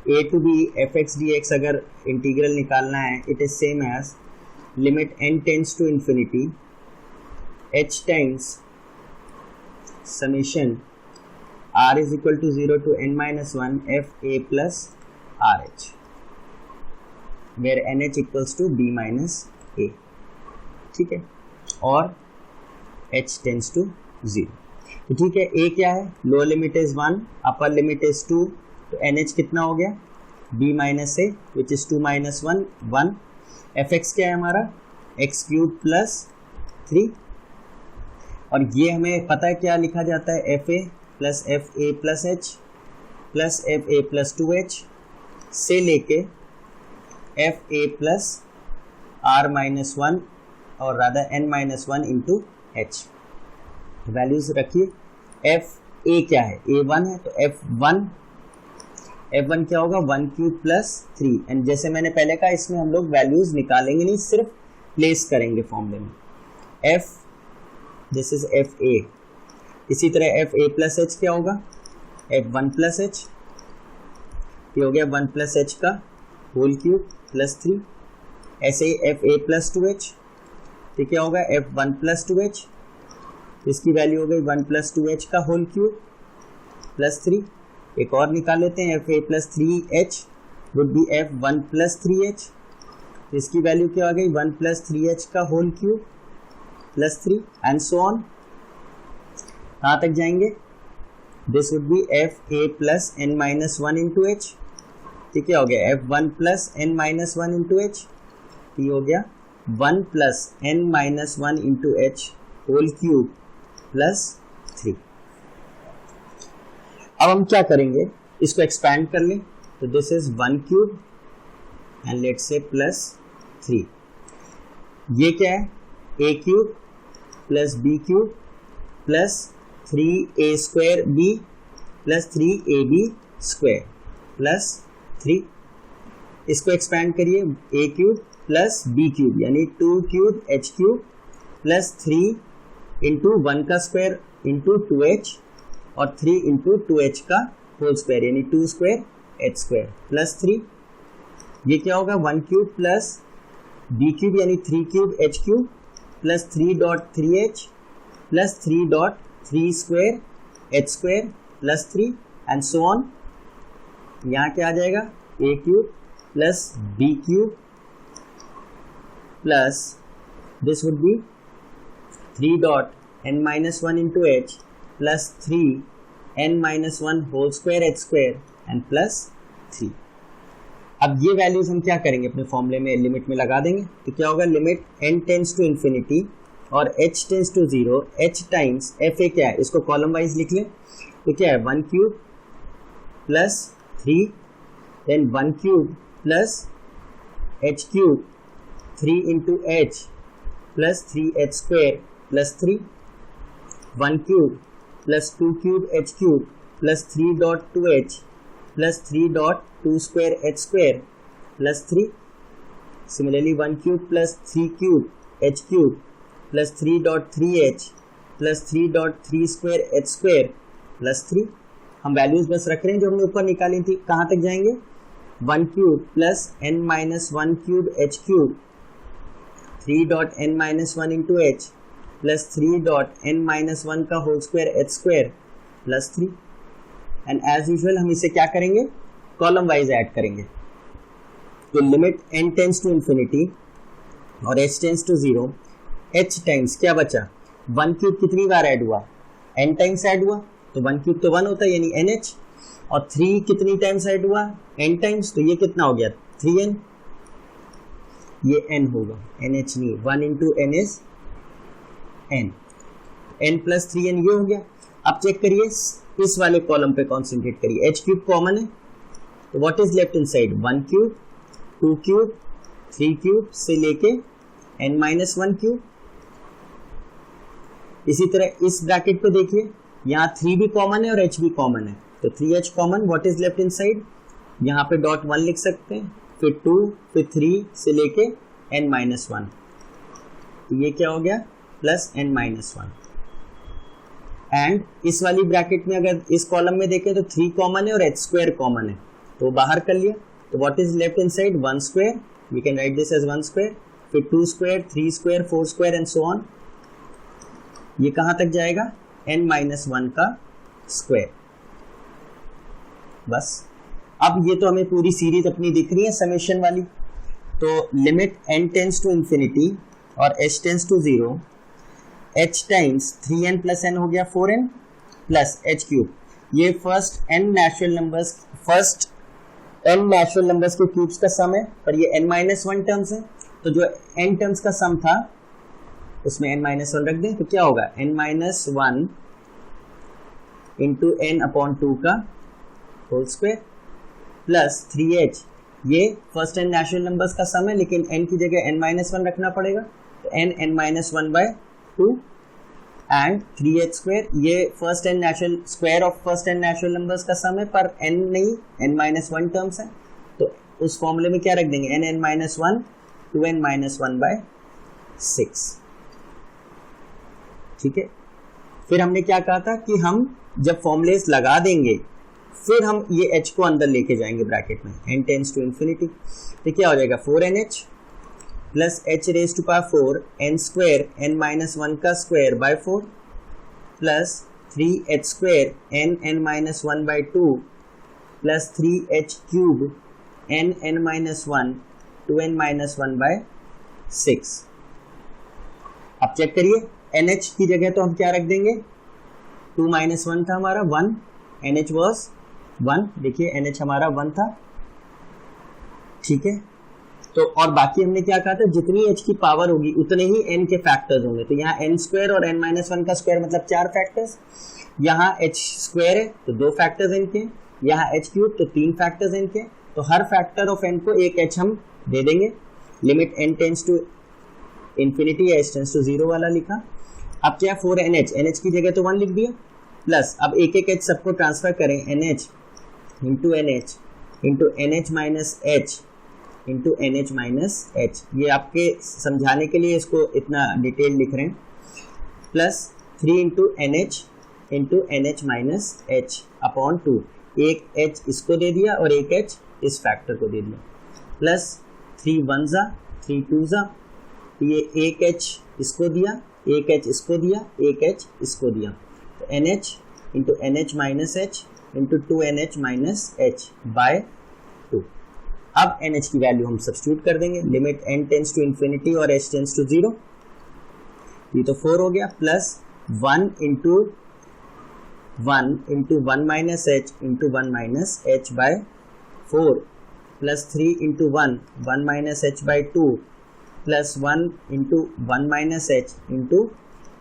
S1: a to b fx dx अगर इंटीग्रल निकालना है it is same as limit n tends to infinity h times summation r is equal to 0 to n minus 1 f a plus r h, where n h equals to b minus a। ठीक है, और h tends to 0। तो ठीक है, a क्या है, lower limit is 1, upper limit is 2, तो nh कितना हो गया b minus a which is 2 minus 1 1। fx क्या है हमारा x क्यूब प्लस 3, और ये हमें पता है क्या लिखा जाता है fa plus fa plus h plus fa plus 2h से लेके fa प्लस r माइनस 1 और rather n minus 1 into h। Values रखिए, एफ ए क्या है, a1 है, तो f1 क्या होगा 1 क्यूब प्लस 3, एंड जैसे मैंने पहले कहा इसमें हम लोग वैल्यूज निकालेंगे नहीं, सिर्फ प्लेस करेंगे फॉर्मूले में। f this is F A, इसी तरह एफ ए प्लस एच क्या होगा f1 प्लस एच, ये हो गया 1 प्लस एच का होल क्यूब प्लस 3। ऐसे ही एफ ए प्लस 2h, तो क्या होगा f1 प्लस 2h, इसकी वैल्यू हो गई 1 प्लस 2h का होल क्यूब प्लस 3। एक और निकाल लेते हैं, fa plus 3h would be f1 plus 3h, इसकी वैल्यू क्या आ गई 1 प्लस 3h का whole cube plus 3, and so on. कहाँ तक जाएंगे, this would be fa plus n minus 1 into h, ठीक है, हो गया f1 plus n minus 1 into h, ये हो गया 1 plus n minus 1 into h whole cube plus 3। अब हम क्या करेंगे, इसको एक्सपैंड कर लें, तो this is 1 cube and let's say plus 3, ये क्या है a cube plus b cube plus 3a square b plus 3ab square plus 3। इसको एक्सपैंड करिए, a cube plus b cube यानी 2 cube h cube plus 3 into 1 का square into 2h और 3 into 2h का whole square यानी 2 square h square plus 3। ये क्या होगा 1 क्यूब प्लस b क्यूब यानी 3 cube h cube plus 3.3h plus 3.3 square h square plus 3 and so on. यहाँ क्या आ जाएगा a cube plus b cube plus this would B 3.n minus 1 into h plus 3n minus 1 whole square h square and plus 3। अब ये values हम क्या करेंगे, अपने फॉर्मूले में लिमिट में लगा देंगे, तो क्या होगा limit n tends to infinity और h tends to 0 h times f a क्या है, इसको कॉलम वाइज लिख लें, तो क्या है 1 cube plus 3 then 1 cube plus h cube 3 into h plus 3h square plus 3, 1 cube plus 2 cube h cube plus 3 dot 2h plus 3 dot 2 square h square plus 3. Similarly 1 cube plus 3 cube h cube plus 3 dot 3h plus 3 dot 3 square h square plus 3. हम values बस रख रहे हैं जो हमने ऊपर निकाली थी. कहाँ तक जाएंगे? 1 cube plus n minus 1 cube h cube 3 dot n minus 1 into h plus 3 dot n minus 1 का whole square h square plus 3. And as usual हम इसे क्या करेंगे? कॉलम वाइज ऐड करेंगे. तो limit n tends to infinity और h tends to 0, h times क्या बचा? 1 क्यूब कितनी बार ऐड हुआ? n टाइम्स ऐड हुआ, तो 1 क्यूब तो 1 होता है यानी nh. और 3 कितनी टाइम्स ऐड हुआ? n टाइम्स, तो ये कितना हो गया? 3n. ये n होगा, nh नहीं. 1 into n is n, n plus 3n ये हो गया. अब चेक करिए इस वाले कॉलम पे कॉन्सेंट्रेट करिए. h क्यूब कॉमन है, तो what is left inside? 1 cube, 2 cube, 3 cube से लेके n माइनस 1 क्यूब. इसी तरह इस ब्रैकेट पे देखिए, यहाँ 3 भी कॉमन है और h भी कॉमन है, तो 3h common. What is left in side? यहाँ पे डॉट 1 लिख सकते हैं, फिर 2, फिर 3 से लेके n माइनस 1. तो ये क्या हो गया? Plus n minus 1. एंड इस वाली ब्रैकेट में अगर इस कॉलम में देखें तो 3 कॉमन है और h स्क्वायर कॉमन है, तो बाहर कर लिया. तो what is left inside? 1 square, we can write this as 1 square, फिर 2 square, 3 square, 4 square and so on. ये कहाँ तक जाएगा? n माइनस 1 का स्क्वायर. बस. अब ये तो हमें पूरी सीरीज अपनी दिख रही है समेशन वाली. तो limit n tends to infinity और h tends to 0, h times 3n plus n हो गया 4n प्लस h क्यूब. ये फर्स्ट n नेचुरल नंबर्स के क्यूब्स का सम है, पर ये n माइनस 1 टर्म्स है, तो जो n टर्म्स का सम था उसमें n माइनस 1 रख दें, तो क्या होगा? n minus 1 into n upon 2 का होल स्क्वायर प्लस 3h. ये फर्स्ट एंड नेचुरल नंबर्स का सम है, लेकिन n की जगह n माइनस 1 रखना पड़ेगा, तो n minus 1 by 2 and 3h square. ये first and natural square of first and natural numbers का सम है, पर n नहीं, n माइनस 1 टर्म्स है, तो उस फॉर्मूले में क्या रख देंगे? n minus 1 2n minus 1 by 6. ठीक है. फिर हमने क्या कहा था कि हम जब फॉर्मुलेस लगा देंगे फिर हम ये h को अंदर लेके जाएंगे ब्रैकेट में. n टेंस टू इंफिनिटी, तो क्या हो जाएगा? 4nh plus h raise to power 4 n square n minus 1 का square by 4 plus 3h square n minus 1 by 2 plus 3h cube n minus 1 2n minus 1 by 6. अब check करिए, nh की जगह तो हम क्या रख देंगे? 2 माइनस 1 था हमारा 1, nh वॉज 1. देखिए nh हमारा 1 था. ठीक है. तो और बाकी हमने क्या कहा था? जितनी h की पावर होगी उतने ही n के फैक्टर्स होंगे. तो यहाँ n स्क्वायर और n माइनस 1 का स्क्वायर मतलब 4 फैक्टर्स. यहाँ h स्क्वायर है तो 2 फैक्टर्स n के, यहाँ h क्यूब तो 3 फैक्टर्स n के. तो हर फैक्टर ऑफ n को एक h हम दे देंगे. Limit n tends to infinity या h टेंस टू 0 वाला लिखा. अब क्या? 4nh की जगह तो 1 लिख दिया, प्लस अब एक h सबको ट्रांसफर करें, nh into nh minus h into nh minus h. ये आपके समझाने के लिए इसको इतना डिटेल लिख रहे हैं. Plus 3 into nh minus h upon 2. एक h इसको दे दिया और एक h इस फैक्टर को दे दिया. प्लस 3 1 जा 3 2 जा, ये एक h इसको दिया, एक h इसको दिया, एक h इसको दिया. तो nh into nh minus h into 2nh minus h by 2. अब nh की वैल्यू हम सब्स्टिट्यूट कर देंगे. Limit n tends to infinity और h टेंस टू 0, ये तो 4 हो गया, plus 1 into 1 minus h into 1 minus h by 4 plus 3 into 1 minus h by 2 plus 1 into 1 minus h into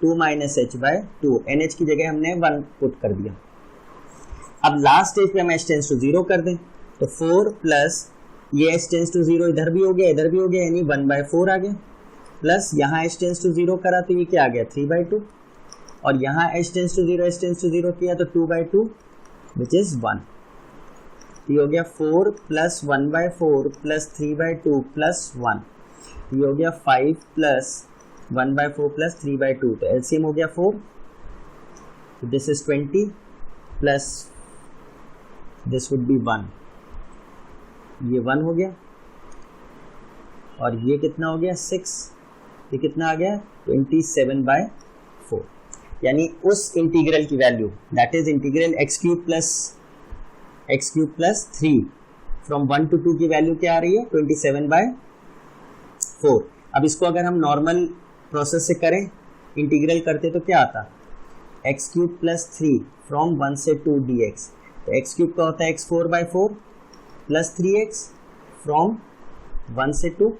S1: 2 minus h by 2. nh की जगह हमने 1 पुट कर दिया. अब लास्ट स्टेज पे हम h टेंस टू 0 कर दें, तो 4 प्लस ये h टेंस टू 0 इधर भी हो गया इधर भी हो गया, यानी 1 बाय 4 आ गया. प्लस यहाँ h टेंस टू 0 करा तो ये क्या आ गया 3/2, और यहाँ h टेंस टू 0 किया तो 2/2 विच इज 1। ये हो गया 4 प्लस 1/4 प्लस 3/2 प्लस 1, ये हो गया 5 प्लस 1/4 प्लस 3/2, तो एलसीएम हो गया 4, this is 20 plus this would B 1, ये 1 हो गया, और ये कितना हो गया 6, ये कितना आ गया 27/4, यानी उस इंटीग्रल की value that is integral x³ plus 3 from 1 to 2 की वैल्यू क्या आ रही है 27/4। अब इसको अगर हम नॉर्मल प्रोसेस से करें, इंटीग्रल करते तो क्या आता x³ प्लस 3 फ्रॉम 1 से 2 dx, तो x³ का होता है x4/4 प्लस 3x फ्रॉम 1 से 2,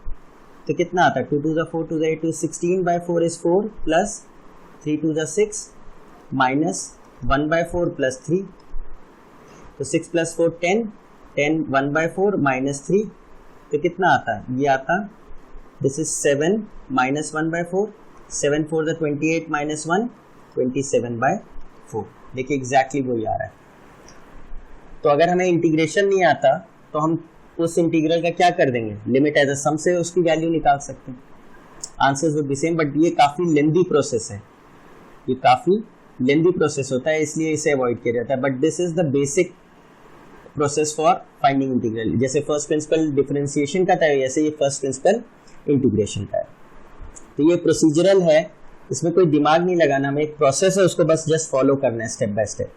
S1: तो कितना आता है 2 to the 4 to the 8 to 16/4 is 4 plus 3 to the 6 minus 1/4 plus 3, तो 6 प्लस 4 10, 10 1/4 माइनस 3, तो कितना आता है ये आता this is 7 minus 1/4, 7 4 the 28 minus 1 27/4। देखिए एग्जैक्टली वही आ रहा है। तो अगर हमें इंटीग्रेशन नहीं आता तो हम उस इंटीग्रल का क्या कर देंगे, लिमिट एज अ सम से उसकी वैल्यू निकाल सकते हैं, answers would be same, but ये काफ़ी लेंदी प्रोसेस है, ये काफ़ी लेंदी प्रोसेस होता है, इसलिए इसे अवॉइड किया जाता है, but this is the basic process for finding integral. जैसे फर्स्ट प्रिंसिपल डिफरेंशिएशन का था, वैसे ये फर्स्ट प्रिंसिपल इंटीग्रेशन का है। तो ये प्रोसीजरल है, इसमें कोई दिमाग नहीं लगाना, हमें एक प्रोसेस है उसको बस जस्ट फॉलो करना है स्टेप बाय स्टेप।